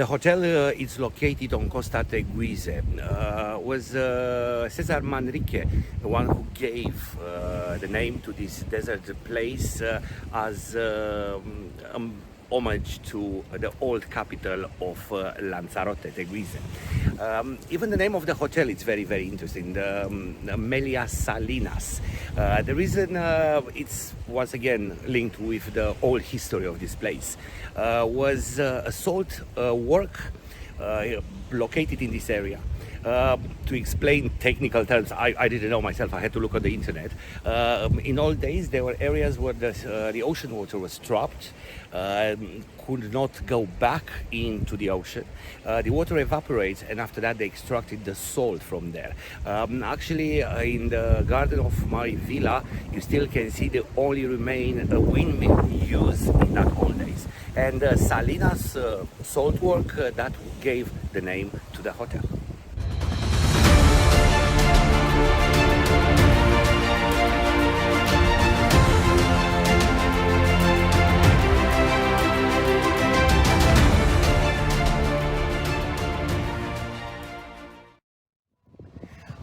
The hotel is located on Costa Teguise. Was César Manrique the one who gave the name to this desert place as homage to the old capital of Lanzarote, Teguise. Even the name of the hotel is very, very interesting, the MELIA Salinas. The reason it's once again linked with the old history of this place was a salt work located in this area. To explain technical terms, I didn't know myself, I had to look on the internet. In old days there were areas where the ocean water was trapped, could not go back into the ocean. The water evaporates, and after that they extracted the salt from there. Actually, in the garden of my villa you still can see the only remain windmill used in that old days. And Salinas salt work that gave the name to the hotel.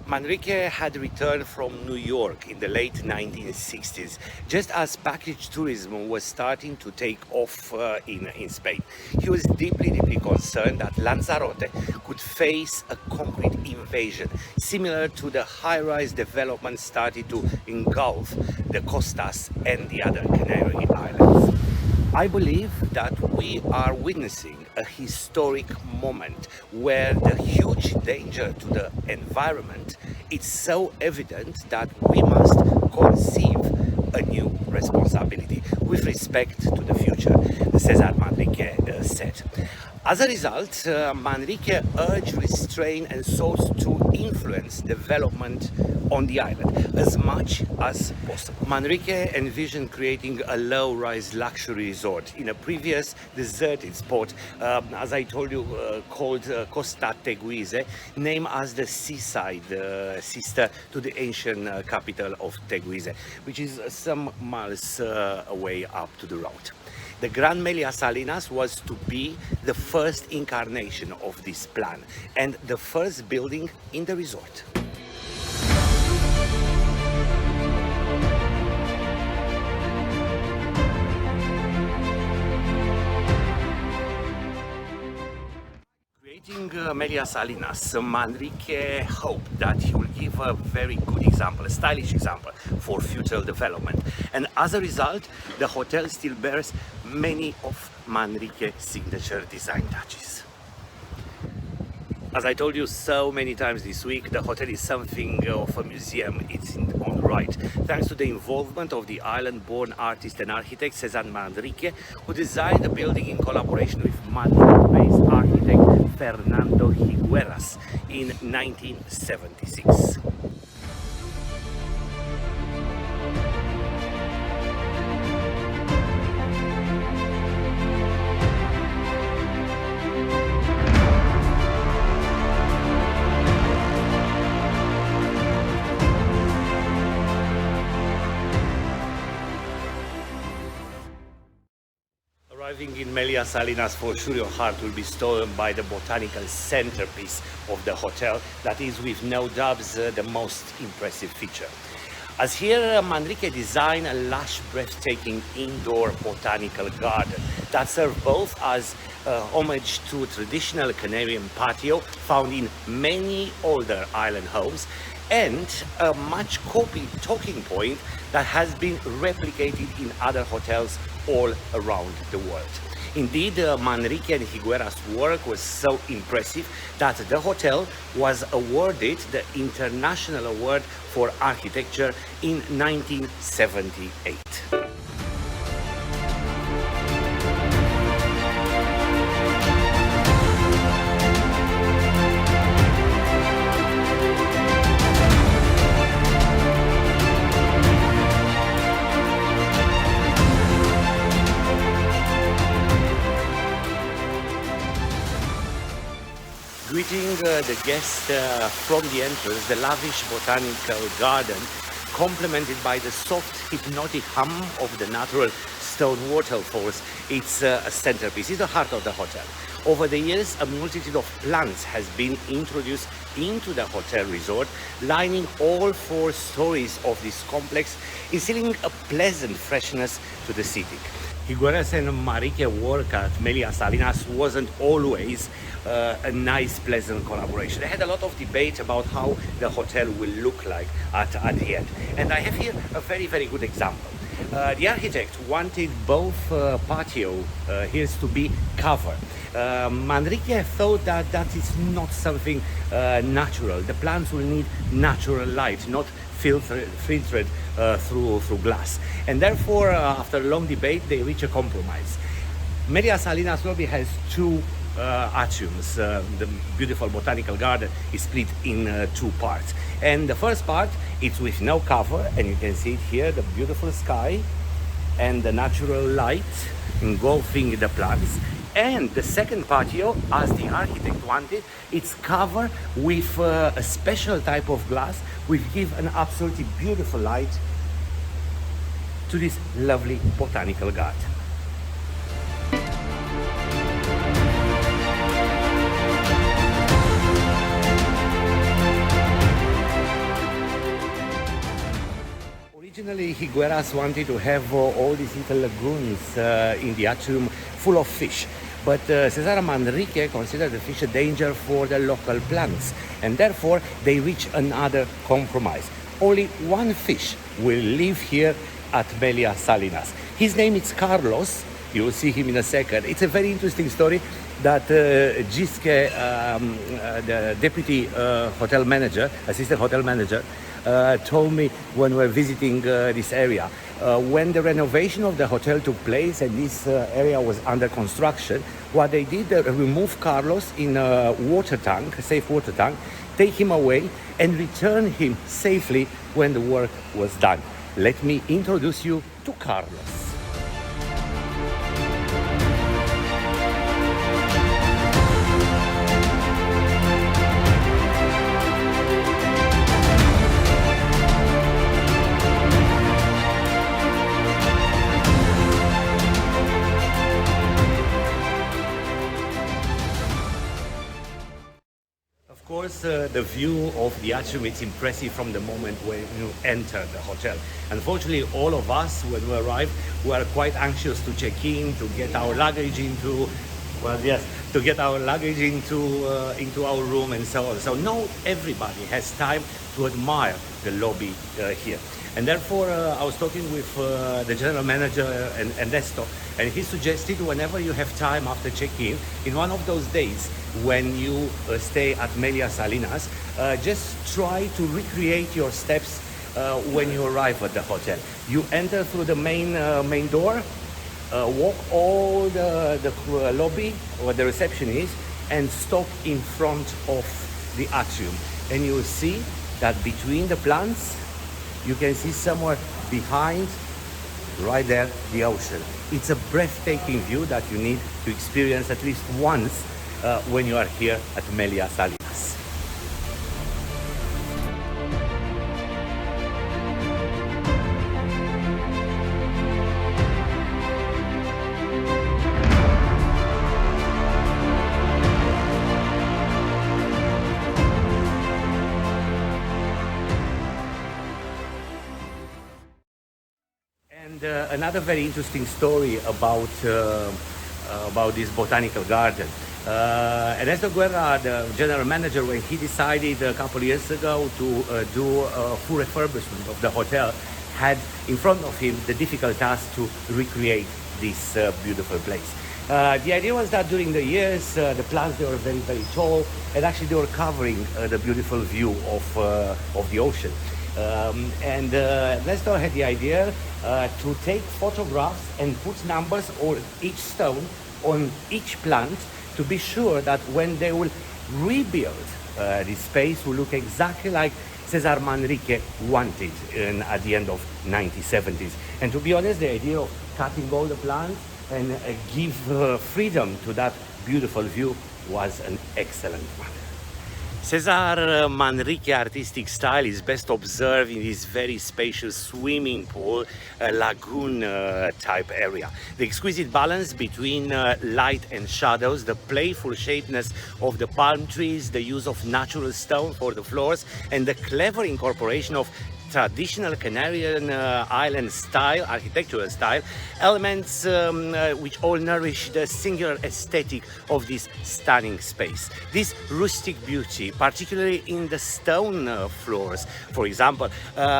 Manrique had returned from New York in the late 1960s, just as package tourism was starting to take off in Spain. He was deeply concerned that Lanzarote could face a concrete invasion, similar to the high-rise development started to engulf the Costas and the other Canary Islands. I believe that we are witnessing a historic moment where the huge danger to the environment is so evident that we must conceive a new responsibility with respect to the future, César Manrique said. As a result, Manrique urged restraint and sought to influence development on the island as much as possible. Manrique envisioned creating a low-rise luxury resort in a previous deserted spot, as I told you, called Costa Teguise, named as the seaside sister to the ancient capital of Teguise, which is some miles away up to the road. The Grand Meliá Salinas was to be the first incarnation of this plan and the first building in the resort. Creating Meliá Salinas, Manrique hoped that he will give a very good example, a stylish example for future development. And as a result, the hotel still bears many of Manrique's signature design touches. As I told you so many times this week, the hotel is something of a museum. It's in own right, thanks to the involvement of the island-born artist and architect César Manrique, who designed the building in collaboration with Madrid-based architect Fernando Higueras in 1976. Arriving in Meliá Salinas, for sure your heart will be stolen by the botanical centerpiece of the hotel, that is with no doubts the most impressive feature. As here, Manrique designed a lush, breathtaking indoor botanical garden that served both as homage to traditional Canarian patio found in many older island homes and a much copied talking point that has been replicated in other hotels all around the world. Indeed, Manrique and Higueras' work was so impressive that the hotel was awarded the International Award for Architecture in 1978. Greeting the guests from the entrance, the lavish botanical garden complemented by the soft hypnotic hum of the natural stone waterfalls. It's a centerpiece, it's the heart of the hotel. Over the years, a multitude of plants has been introduced into the hotel resort, lining all 4 stories of this complex, instilling a pleasant freshness to the city. Higueras and Manrique work at Meliá Salinas wasn't always a nice, pleasant collaboration. They had a lot of debate about how the hotel will look like at the end. And I have here a very, very good example. The architect wanted both patio here to be covered. Manrique thought that that is not something natural. The plants will need natural light, not filtered through glass. And therefore, after a long debate, they reach a compromise. Meliá Salinas lobby has 2 atriums. The beautiful botanical garden is split in 2 parts. And the first part, it's with no cover, and you can see it here, the beautiful sky and the natural light engulfing the plants. And the second patio, as the architect wanted, it's covered with a special type of glass which give an absolutely beautiful light to this lovely botanical garden. Originally, Higueras wanted to have all these little lagoons in the atrium full of fish. But César Manrique considered the fish a danger for the local plants, and therefore they reached another compromise. Only 1 fish will live here at Meliá Salinas. His name is Carlos. You will see him in a second. It's a very interesting story that Gisque, the deputy hotel manager, assistant hotel manager, told me when we were visiting this area. When the renovation of the hotel took place and this area was under construction, what they did, they removed Carlos in a water tank, a safe water tank, take him away and return him safely when the work was done. Let me introduce you to Carlos. Of course, the view of the atrium is impressive from the moment when you enter the hotel. Unfortunately, all of us, when we arrive, we are quite anxious to check in, to get our luggage into, to get our luggage into our room and so on. So not everybody has time to admire the lobby here. And therefore, I was talking with the general manager and Ernesto, and he suggested whenever you have time after check-in, in one of those days when you stay at Meliá Salinas, just try to recreate your steps when you arrive at the hotel. You enter through the main door, walk all the lobby where the reception is, and stop in front of the atrium. And you will see that between the plants, you can see somewhere behind, right there, the ocean. It's a breathtaking view that you need to experience at least once when you are here at Meliá Salinas. And another very interesting story about this botanical garden. Ernesto Guerra, the general manager, when he decided a couple of years ago to do a full refurbishment of the hotel, had in front of him the difficult task to recreate this beautiful place. The idea was that during the years, the plants, they were very, very tall, and actually they were covering the beautiful view of the ocean. And Ernesto had the idea to take photographs and put numbers on each stone, on each plant, to be sure that when they will rebuild this space will look exactly like César Manrique wanted at the end of 1970s. And to be honest, the idea of cutting all the plants and give freedom to that beautiful view was an excellent one. Cesar Manrique artistic style is best observed in this very spacious swimming pool, lagoon type area. The exquisite balance between light and shadows, the playful shapeness of the palm trees, the use of natural stone for the floors, and the clever incorporation of traditional Canarian island style, architectural style, elements which all nourish the singular aesthetic of this stunning space. This rustic beauty, particularly in the stone floors, for example,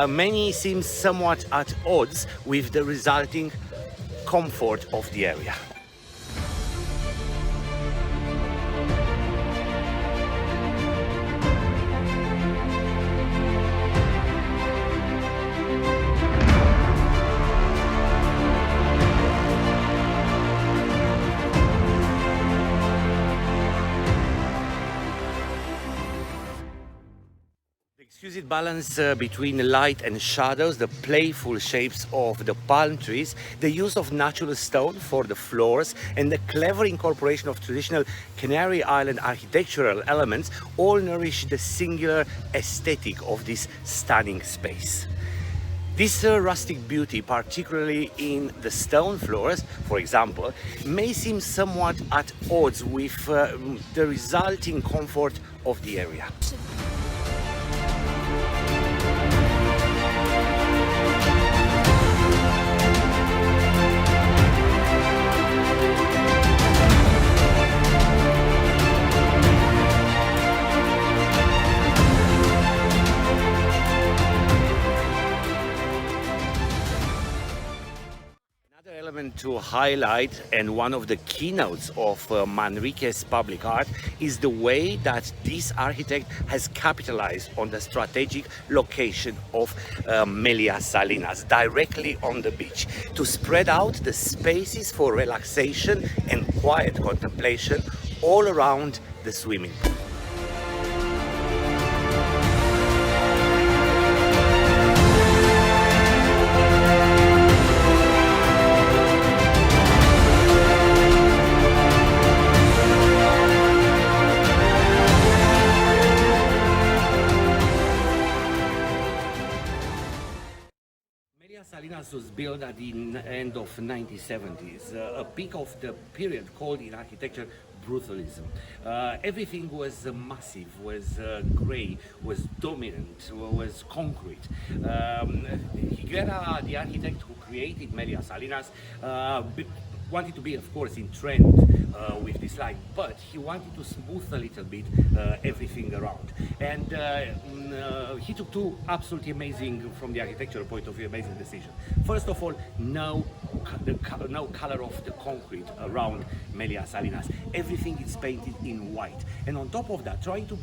many seem somewhat at odds with the resulting comfort of the area. Exquisite balance between light and shadows, the playful shapes of the palm trees, the use of natural stone for the floors, and the clever incorporation of traditional Canary Island architectural elements all nourish the singular aesthetic of this stunning space. This rustic beauty, particularly in the stone floors, for example, may seem somewhat at odds with the resulting comfort of the area. To highlight, and one of the keynotes of Manrique's public art, is the way that this architect has capitalized on the strategic location of Meliá Salinas, directly on the beach, to spread out the spaces for relaxation and quiet contemplation all around the swimming pool. Salinas was built at the end of 1970s, a peak of the period called in architecture brutalism. Everything was massive, was grey, was dominant, was concrete. Higuera, the architect who created Meliá Salinas, wanted to be, of course, in trend with this line, but he wanted to smooth a little bit everything around. And he took two absolutely amazing, from the architectural point of view, amazing decisions. First of all, no color of the concrete around Meliá Salinas. Everything is painted in white. And on top of that, trying to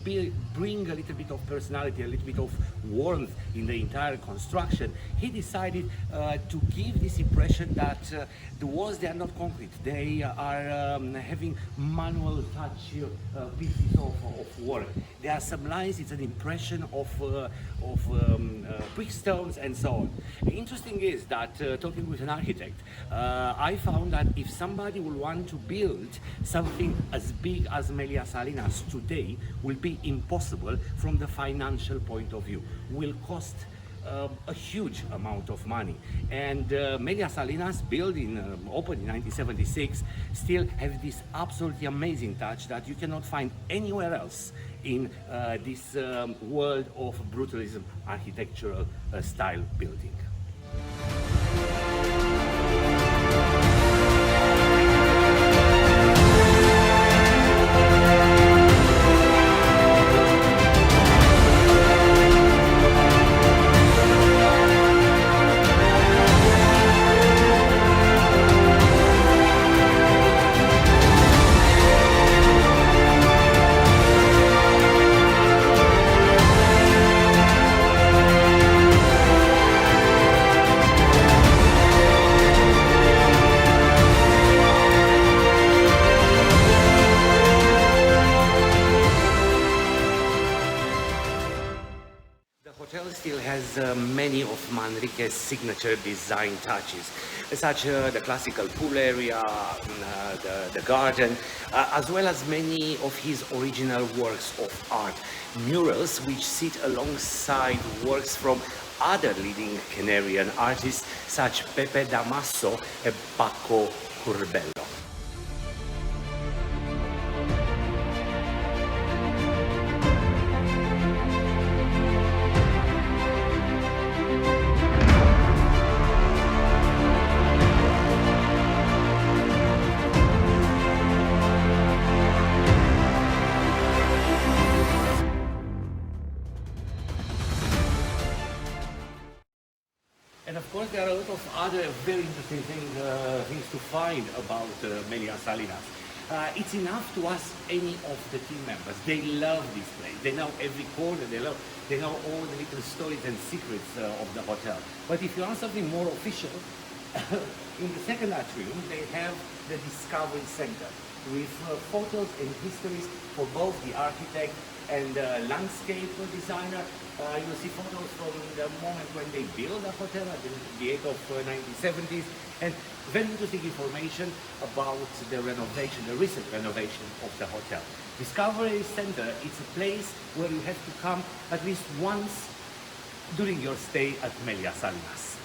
bring a little bit of personality, a little bit of warmth in the entire construction, he decided to give this impression that the walls, they are not concrete. They are having manual touch pieces of work. There are some lines, it's an impression of brick stones and so on. Interesting is that talking with an architect, I found that if somebody will want to build something as big as Meliá Salinas today, will be impossible from the financial point of view. Will cost a huge amount of money. And Meliá Salinas, opened in 1976, still have this absolutely amazing touch that you cannot find anywhere else in this world of brutalism architectural style building. has many of Manrique's signature design touches, such the classical pool area, the garden, as well as many of his original works of art, murals which sit alongside works from other leading Canarian artists such Pepe Damaso and Paco Curbelo. And of course, there are a lot of other very interesting things to find about Meliá Salinas. It's enough to ask any of the team members. They love this place. They know every corner. They know all the little stories and secrets of the hotel. But if you want something more official, in the second atrium, they have the Discovery Center with photos and histories for both the architect and landscape designer. You will see photos from the moment when they built the hotel at the end of 1970s, and very interesting information about the renovation, the recent renovation of the hotel. Discovery Center is a place where you have to come at least once during your stay at Meliá Salinas.